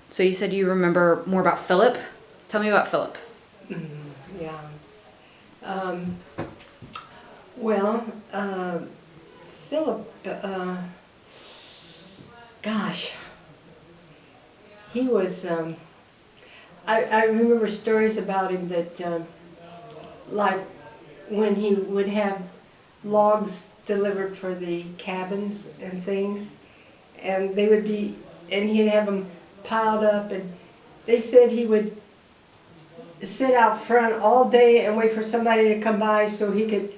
So you said you remember more about Philip. Tell me about Philip. Yeah. Well, Philip, gosh, he was, I remember stories about him that, like, when he would have logs delivered for the cabins and things, and they would be, and he'd have them piled up, and they said he would sit out front all day and wait for somebody to come by so he could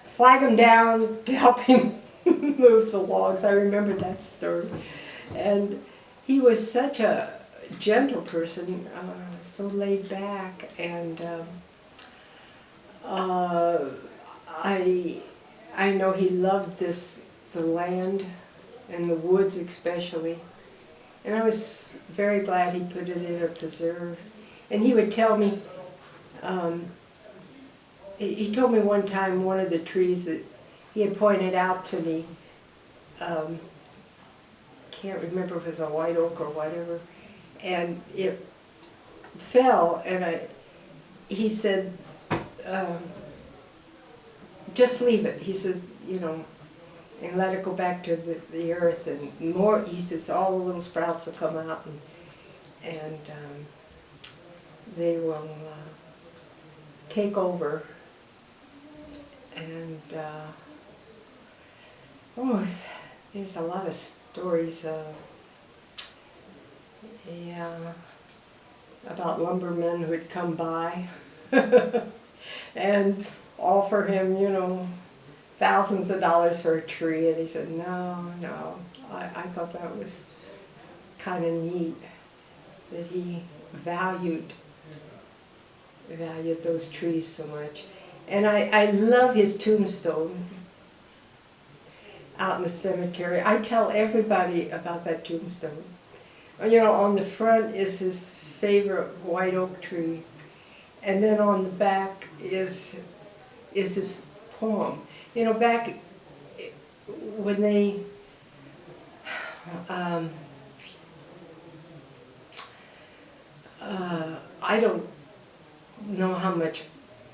flag them down to help him move the logs. I remember that story. And he was such a gentle person, so laid back, and I know he loved the land and the woods especially. And I was very glad he put it in a preserve. And he would tell me, he told me one time one of the trees that he had pointed out to me, can't remember if it was a white oak or whatever, and it fell, and he said, just leave it. He says, you know, and let it go back to the earth, and more, he says, all the little sprouts will come out, and they will take over. And oh, there's a lot of stories, yeah, about lumbermen who would come by and offer him, you know, thousands of dollars for a tree, and he said, no, no. I thought that was kind of neat that he valued those trees so much. And I love his tombstone out in the cemetery. I tell everybody about that tombstone. You know, on the front is his favorite white oak tree, and then on the back is his poem. You know, back when they I don't know how much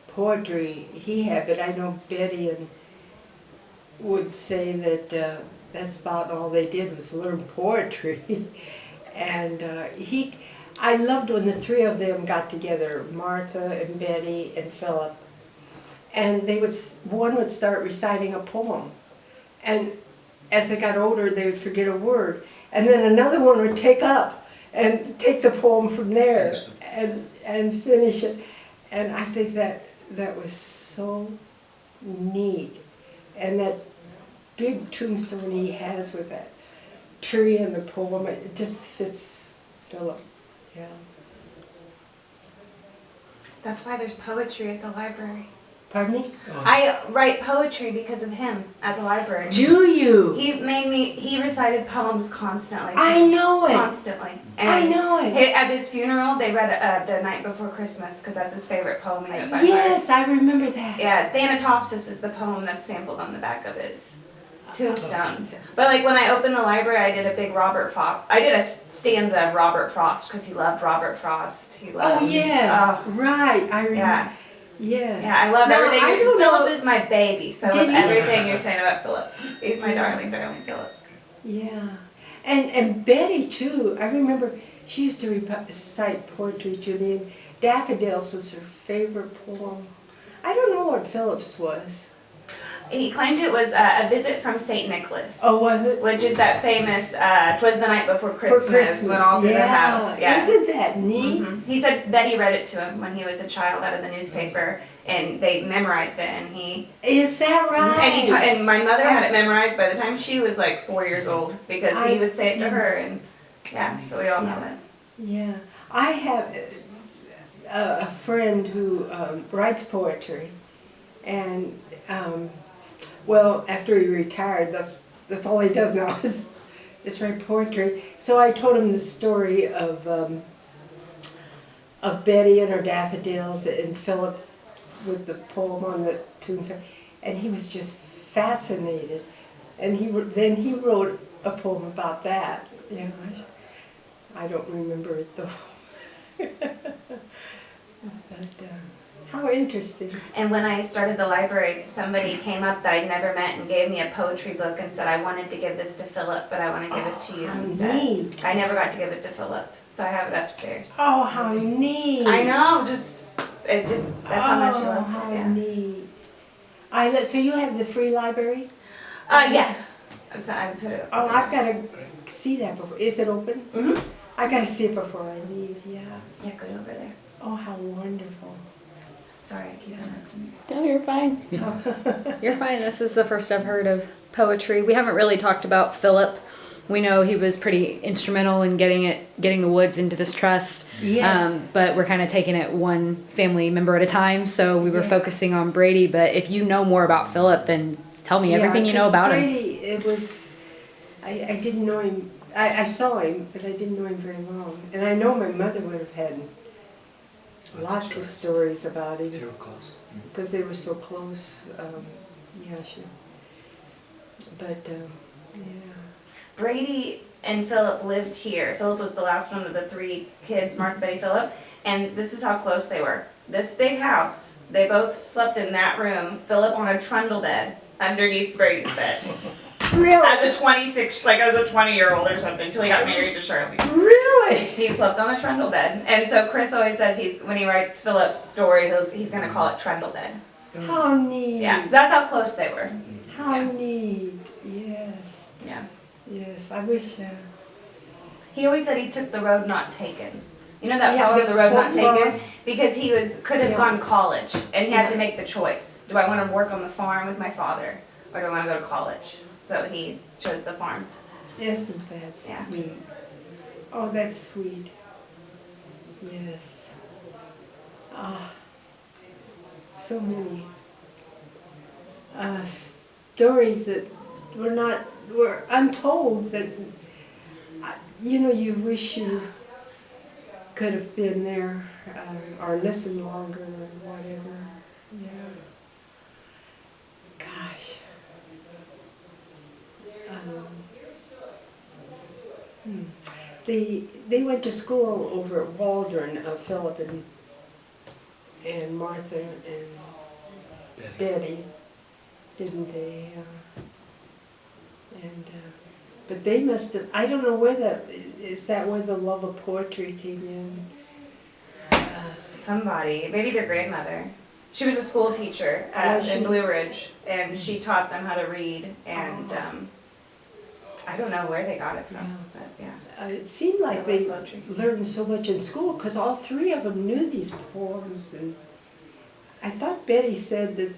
poetry he had, but I know Betty and would say that that's about all they did was learn poetry. And I loved when the three of them got together, Martha and Betty and Philip, and one would start reciting a poem, and as they got older they would forget a word, and then another one would take up and take the poem from there and finish it. And I think that was so neat. And that big tombstone he has with that tree and the poem, it just fits Philip. Yeah. That's why there's poetry at the library. Pardon me? I write poetry because of him at the library. Do you? He recited poems constantly. I know it. Constantly. And I know it. At his funeral, they read The Night Before Christmas because that's his favorite poem. He had by Yes, heart. I remember that. Yeah, Thanatopsis is the poem that's sampled on the back of his tombstone. But like when I opened the library, I did a big I did a stanza of Robert Frost because he loved Robert Frost. He loved. Oh yes, right. I remember. Yeah. Yes. Yeah, I love everything. Philip is my baby, so I love Did he? everything you're saying about Philip. He's my darling, darling Philip. Yeah, and Betty too. I remember she used to recite poetry to me, and Daffodils was her favorite poem. I don't know what Philip's was. He claimed it was a visit from St. Nicholas. Oh, was it? Which is that famous, 'twas the night before Christmas, went all through the house. Yeah. Isn't that neat? Mm-hmm. He said Betty read it to him when he was a child out of the newspaper, and they memorized it, and he... Is that right? And my mother had it memorized by the time she was like 4 years old, because he would say it to her, and yeah, so we all know it. Yeah. I have a friend who writes poetry, and well, after he retired, that's all he does now is write poetry. So I told him the story of Betty and her daffodils and Philip with the poem on the tombstone, and he was just fascinated. And then he wrote a poem about that. You know, I don't remember it though. But how interesting. And when I started the library, somebody came up that I'd never met and gave me a poetry book and said, I wanted to give this to Philip, but I want to give it to you How instead. neat. I never got to give it to Philip, so I have it upstairs. Oh, how neat. I know, that's how much you loved how it, yeah. neat. So you have the free library? Yeah. So I put it. Oh, I've got to see that before. Is it open? Mm-hmm. I got to see it before I leave, yeah. Yeah, go over there. Oh, how wonderful. Sorry, I keep interrupting you. No, you're fine. You're fine. This is the first I've heard of poetry. We haven't really talked about Philip. We know he was pretty instrumental in getting the woods into this trust. Yes. But we're kind of taking it one family member at a time. So we were Yeah. focusing on Brady. But if you know more about Philip, then tell me everything you know about him. Brady, it was, I didn't know him. I saw him, but I didn't know him very long. And I know my mother would have had lots of stories about him. They were close. Because they were so close. Yeah, sure. But, yeah. Brady and Philip lived here. Philip was the last one of the three kids, Martha, Betty, Philip, and this is how close they were. This big house, they both slept in that room, Philip on a trundle bed underneath Brady's bed. Really? As a 20-year-old or something, until he got married to Shirley. Really? He slept on a trundle bed. And so Chris always says when he writes Philip's story, he's going to call it Trundle Bed. How neat. Yeah, so that's how close they were. How Yeah. neat. Yes. Yeah. Yes, I wish. He always said he took the road not taken. You know that Yeah, poem, the The Road Not Taken? forest. Because he could have Yeah. gone to college, and he had Yeah. to make the choice. Do I want to work on the farm with my father, or do I want to go to college? So he chose the farm. Isn't that Yeah. neat? Oh, that's sweet. Yes. So many stories that were untold that, you wish you could have been there or listened longer or whatever. Yeah. Gosh. They went to school over at Waldron, Philip and Martha and Betty, didn't they? And but they must have. I don't know is that where the love of poetry came in? Somebody, maybe their grandmother. She was a school teacher in Blue Ridge, and she taught them how to read, and I don't know where they got it from, but yeah. It seemed like I they love poetry. learned so much in school because all three of them knew these poems, and I thought Betty said that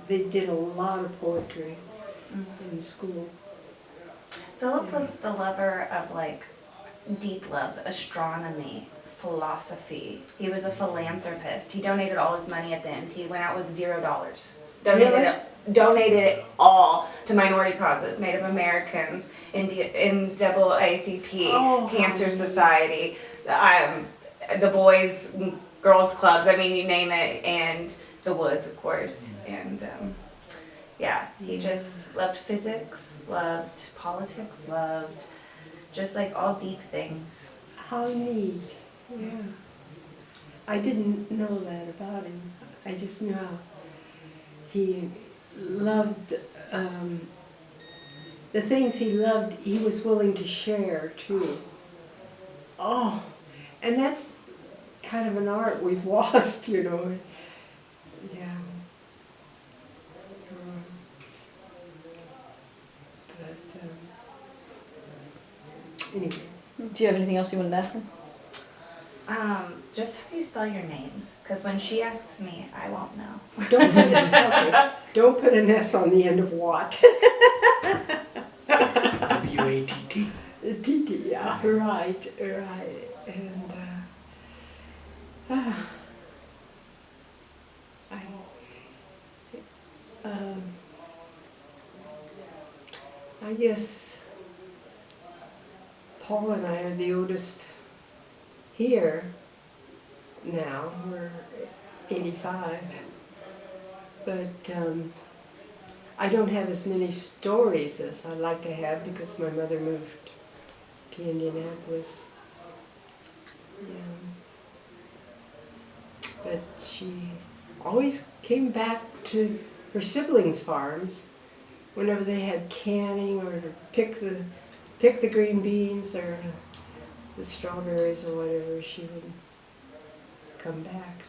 they did a lot of poetry in school. Philip was the lover of deep loves, astronomy, philosophy. He was a philanthropist. He donated all his money at the end. He went out with $0. Donated it all to minority causes, Native Americans, NAACP, Cancer Society, the boys, girls clubs, you name it, and the woods, of course. And he just loved physics, loved politics, loved just all deep things. How neat. Yeah. I didn't know that about him. I just knew how he loved the things he loved, he was willing to share too. Oh, and that's kind of an art we've lost, Yeah. But anyway. Do you have anything else you wanted to ask him? Just how do you spell your names? Because when she asks me, I won't know. Don't put an S on the end of Watt. W-A-T-T. T-T, yeah, right. And I guess Paul and I are the oldest here now. We're 85. But I don't have as many stories as I'd like to have because my mother moved to Indianapolis Yeah. But she always came back to her siblings' farms whenever they had canning or to pick the green beans or the strawberries or whatever. She would come back.